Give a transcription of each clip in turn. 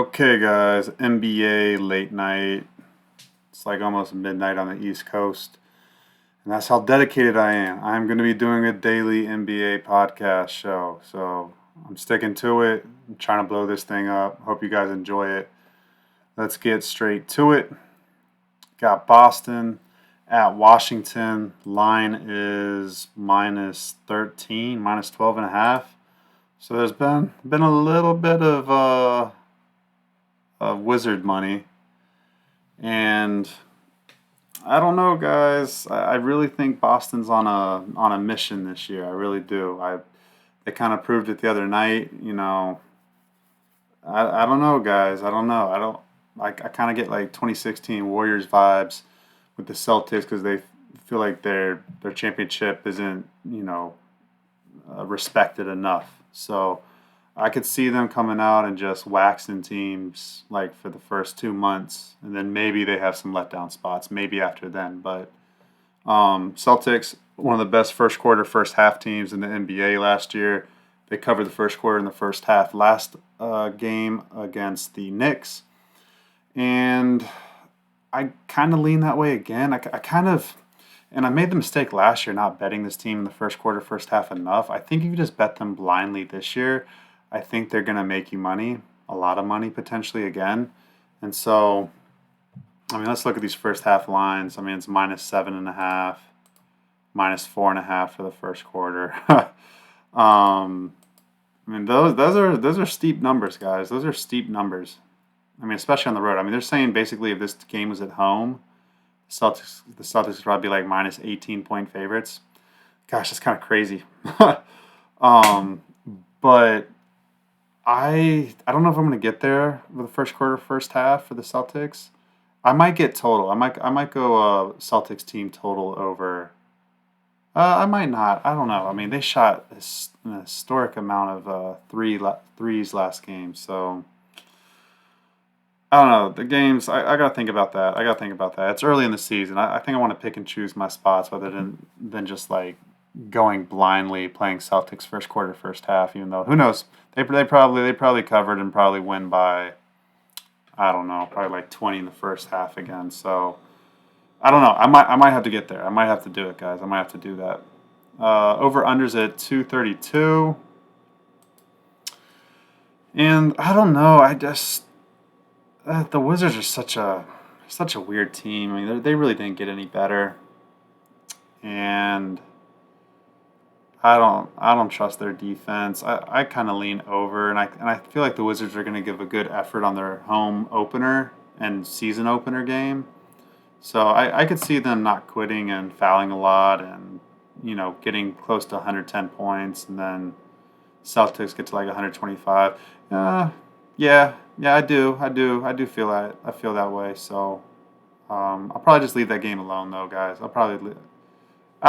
Okay, guys, NBA late night. It's like almost midnight on the East Coast. And that's how dedicated I am. I'm going to be doing a daily NBA podcast show. So I'm sticking to it. I'm trying to blow this thing up. Hope you guys enjoy it. Let's get straight to it. Got Boston at Washington. Line is minus 13, minus 12 and a half. So there's been a little bit of Wizard money. And I don't know, guys. I really think Boston's on a mission this year. I really do. They kind of proved it the other night. I don't know, guys. I don't know. I kind of get like 2016 Warriors vibes with the Celtics because they feel like their championship isn't respected enough. So I could see them coming out and just waxing teams like for the first 2 months, and then maybe they have some letdown spots maybe after then. But Celtics, one of the best first quarter, first half teams in the NBA last year. They covered the first quarter and the first half last game against the Knicks, and I kind of lean that way again. I kind of. And I made the mistake last year not betting this team in the first quarter, first half enough. I think if you just bet them blindly this year, I think they're going to make you money, a lot of money potentially again. And so, let's look at these first half lines. It's minus 7.5, minus 4.5 for the first quarter. Those are steep numbers, guys. Those are steep numbers. Especially on the road. They're saying basically if this game was at home, the Celtics would probably be like minus 18-point favorites. Gosh, that's kind of crazy. But I don't know if I'm going to get there for the first quarter, first half for the Celtics. I might get total. I might go Celtics team total over. I might not. I don't know. They shot an historic amount of threes last game, so. I don't know. The games, I got to think about that. It's early in the season. I think I want to pick and choose my spots rather than just like going blindly playing Celtics first quarter, first half, even though, who knows? They probably covered and probably win by, I don't know, probably like 20 in the first half again. So, I don't know. I might have to get there. I might have to do it, guys. I might have to do that. Over-unders at 232. And I don't know. The Wizards are such a weird team. They really didn't get any better, and I don't trust their defense. I kind of lean over, and I feel like the Wizards are going to give a good effort on their home opener and season opener game. So I could see them not quitting and fouling a lot, and getting close to 110 points, and then Celtics get to like 125. Yeah, I do feel that. I feel that way. So, I'll probably just leave that game alone, though, guys. I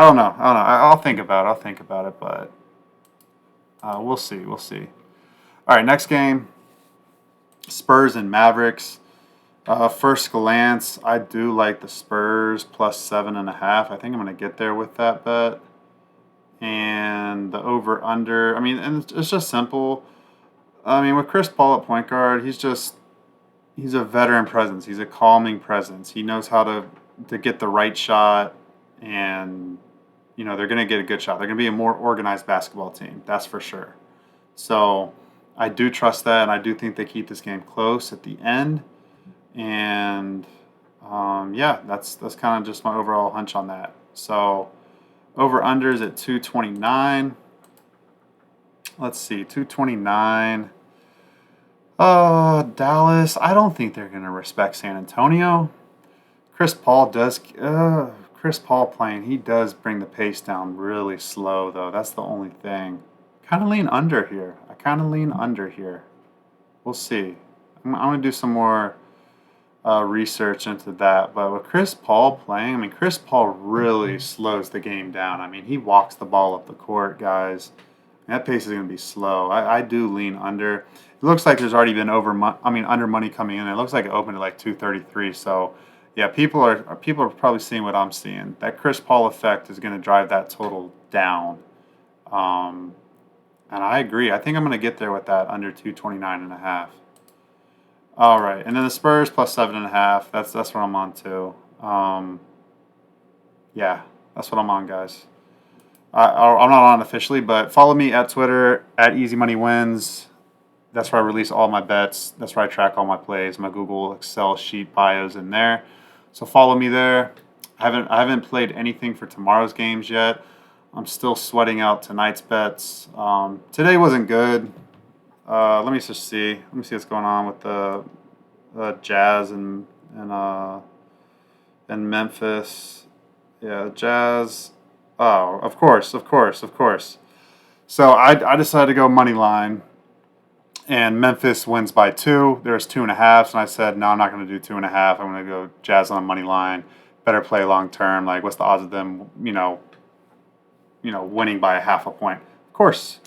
don't know. I'll think about it, but we'll see. All right, next game. Spurs and Mavericks. First glance, I do like the Spurs plus 7.5. I think I'm going to get there with that bet. And the over under. And it's just simple. With Chris Paul at point guard, he's a veteran presence. He's a calming presence. He knows how to get the right shot, and they're going to get a good shot. They're going to be a more organized basketball team. That's for sure. So I do trust that, and I do think they keep this game close at the end. And that's kind of just my overall hunch on that. So over unders at 229. Let's see, 229. Dallas. I don't think they're going to respect San Antonio. Chris Paul playing, he does bring the pace down really slow, though. That's the only thing. I kind of lean under here. We'll see. I'm going to do some more research into that. But with Chris Paul playing, Chris Paul really slows the game down. He walks the ball up the court, guys. That pace is going to be slow. I do lean under. It looks like there's already been under money coming in. It looks like it opened at like 233. So, yeah, people are probably seeing what I'm seeing. That Chris Paul effect is going to drive that total down. And I agree. I think I'm going to get there with that under 229.5. All right, and then the Spurs plus 7.5. That's what I'm on too. Yeah, that's what I'm on, guys. I'm not on officially, but follow me at Twitter at Easy Money Wins. That's where I release all my bets. That's where I track all my plays. My Google Excel sheet bios in there. So follow me there. I haven't played anything for tomorrow's games yet. I'm still sweating out tonight's bets. Today wasn't good. Let me just see. Let me see what's going on with the Jazz and Memphis. Yeah, the Jazz. Oh, of course, of course, of course. So I decided to go money line, and Memphis wins by 2. There's 2.5, and I said no, I'm not going to do 2.5. I'm going to go Jazz on a money line. Better play long term. Like, what's the odds of them? Winning by a half a point. Of course,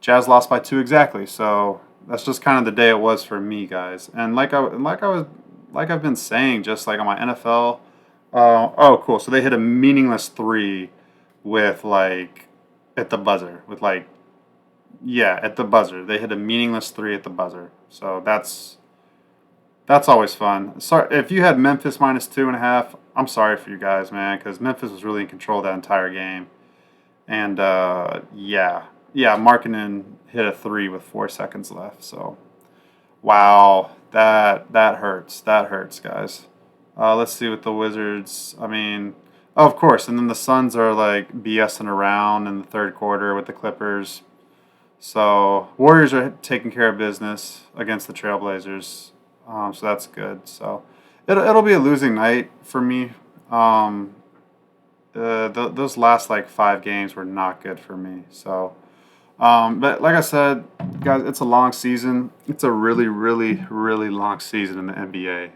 Jazz lost by 2 exactly. So that's just kind of the day it was for me, guys. And like I've been saying, just like on my NFL. Oh, cool. So they hit a meaningless 3 with like at the buzzer with like yeah, at the buzzer. They hit a meaningless 3 at the buzzer. So that's always fun. Sorry if you had Memphis minus 2.5. I'm sorry for you guys, man, because Memphis was really in control that entire game. And yeah, Markkinen hit a 3 with 4 seconds left. So wow, that hurts. That hurts, guys. Let's see what the Wizards. I mean, oh, of course, and then the Suns are like BSing around in the third quarter with the Clippers. So Warriors are taking care of business against the Trailblazers. So that's good. So it'll be a losing night for me. Those last like 5 games were not good for me. So, but like I said, guys, it's a long season. It's a really, really, really long season in the NBA.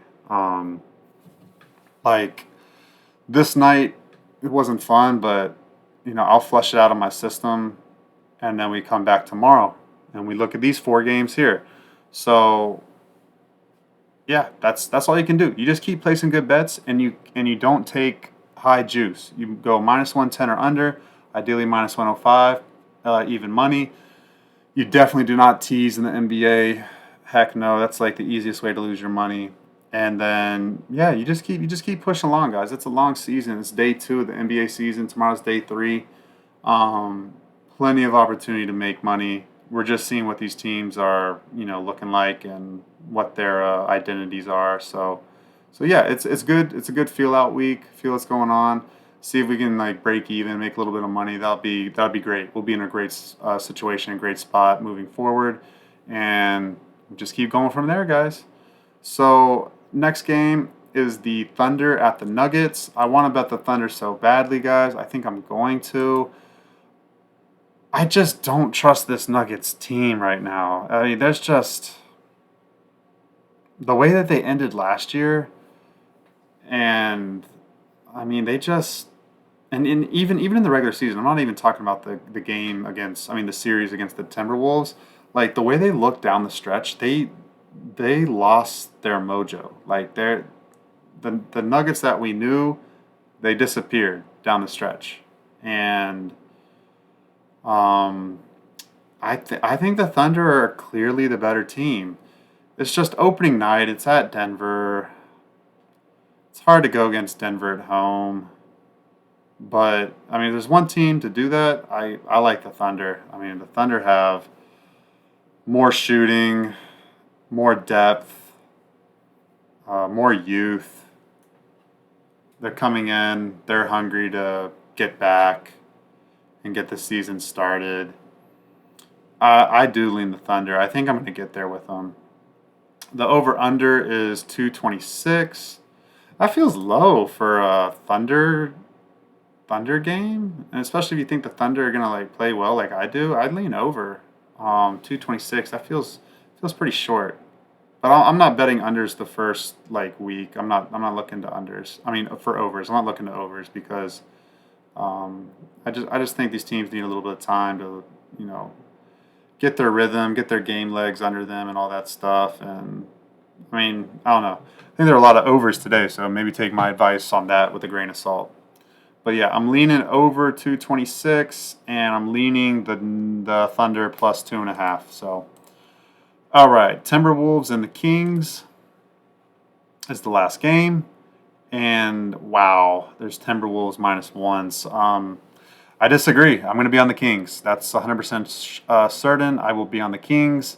Like this night, it wasn't fun, but I'll flush it out of my system, and then we come back tomorrow and we look at these 4 games here. So yeah, that's all you can do. You just keep placing good bets, and you don't take high juice. You go minus 110 or under, ideally minus 105, even money. You definitely do not tease in the NBA. Heck no, that's like the easiest way to lose your money. And then yeah, you just keep pushing along, guys. It's a long season. It's day 2 of the NBA season. Tomorrow's day 3. Um, Plenty of opportunity to make money. We're just seeing what these teams are, looking like and what their identities are. So yeah, it's good. It's a good feel out week. Feel what's going on. See if we can like break even, make a little bit of money. That'll be great. We'll be in a great situation, a great spot moving forward, and just keep going from there, guys. So next game is the Thunder at the Nuggets. I want to bet the Thunder so badly, guys. I think I'm going to. I just don't trust this Nuggets team right now. I mean, there's just the way that they ended last year, and I mean, they just and even in the regular season, I'm not even talking about the game against, I mean, the series against the Timberwolves. Like the way they looked down the stretch, they lost their mojo. Like the Nuggets that we knew, they disappeared down the stretch, and um, I think the Thunder are clearly the better team. It's just opening night. It's at Denver. It's hard to go against Denver at home. But I mean, there's one team to do that. I like the Thunder. I mean, the Thunder have more shooting, more depth, more youth. They're coming in. They're hungry to get back and get the season started. I do lean the Thunder. I think I'm going to get there with them. The over under is 226. That feels low for a Thunder game, and especially if you think the Thunder are gonna like play well like I do. I'd lean over. 226. That feels pretty short. But I'm not betting unders the first like week. I'm not looking to unders. I mean for overs. I'm not looking to overs because I just think these teams need a little bit of time to you know get their rhythm, get their game legs under them, and all that stuff. And I mean, I don't know. I think there are a lot of overs today, so maybe take my advice on that with a grain of salt. But yeah, I'm leaning over 226, and I'm leaning the Thunder plus 2.5. So, all right, Timberwolves and the Kings. is the last game. And wow, there's Timberwolves -1s. I disagree. I'm going to be on the Kings. That's 100% certain. I will be on the Kings.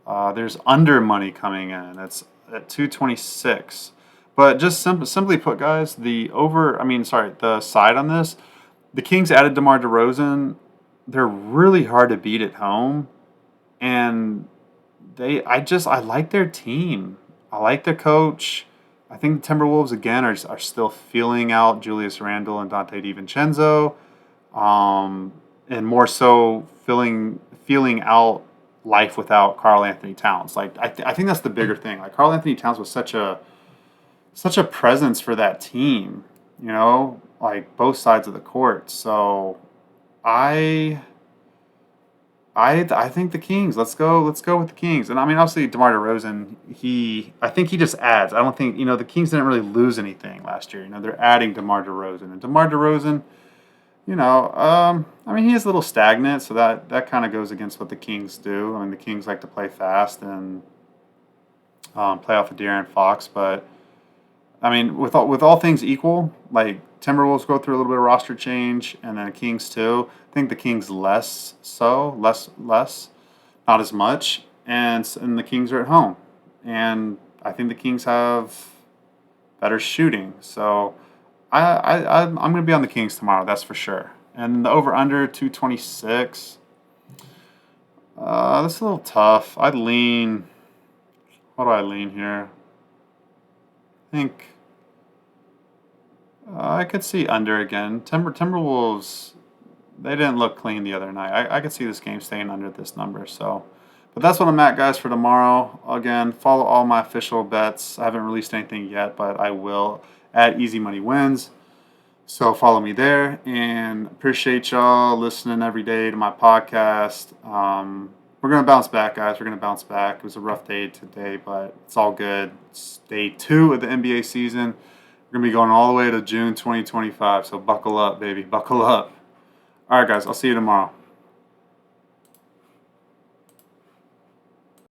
There's under money coming in. That's at 226. But just simply put, guys, the side on this, the Kings added DeMar DeRozan. They're really hard to beat at home, and I like their team. I like their coach. I think the Timberwolves again are still feeling out Julius Randle and Dante DiVincenzo, and more so feeling out life without Karl Anthony Towns. Like I think that's the bigger thing. Like Karl Anthony Towns was such a presence for that team, like both sides of the court. So I I think the Kings. Let's go with the Kings. And I mean, obviously, DeMar DeRozan. I think he just adds. I don't think the Kings didn't really lose anything last year. They're adding DeMar DeRozan, and DeMar DeRozan. I mean, he is a little stagnant, so that kind of goes against what the Kings do. I mean, the Kings like to play fast and play off of De'Aaron Fox, but I mean, with all things equal, like Timberwolves go through a little bit of roster change, and then the Kings too. I think the Kings less, not as much, and the Kings are at home, and I think the Kings have better shooting. So I'm going to be on the Kings tomorrow. That's for sure. And the over under 226. That's a little tough. I'd lean. What do I lean here? I think I could see under again. Timberwolves, they didn't look clean the other night. I could see this game staying under this number. So, but that's what I'm at, guys, for tomorrow. Again, follow all my official bets. I haven't released anything yet, but I will at Easy Money Wins. So follow me there, and appreciate y'all listening every day to my podcast. We're going to bounce back, guys. We're going to bounce back. It was a rough day today, but it's all good. It's day 2 of the NBA season. We're going to be going all the way to June 2025, so buckle up, baby. Buckle up. All right, guys. I'll see you tomorrow.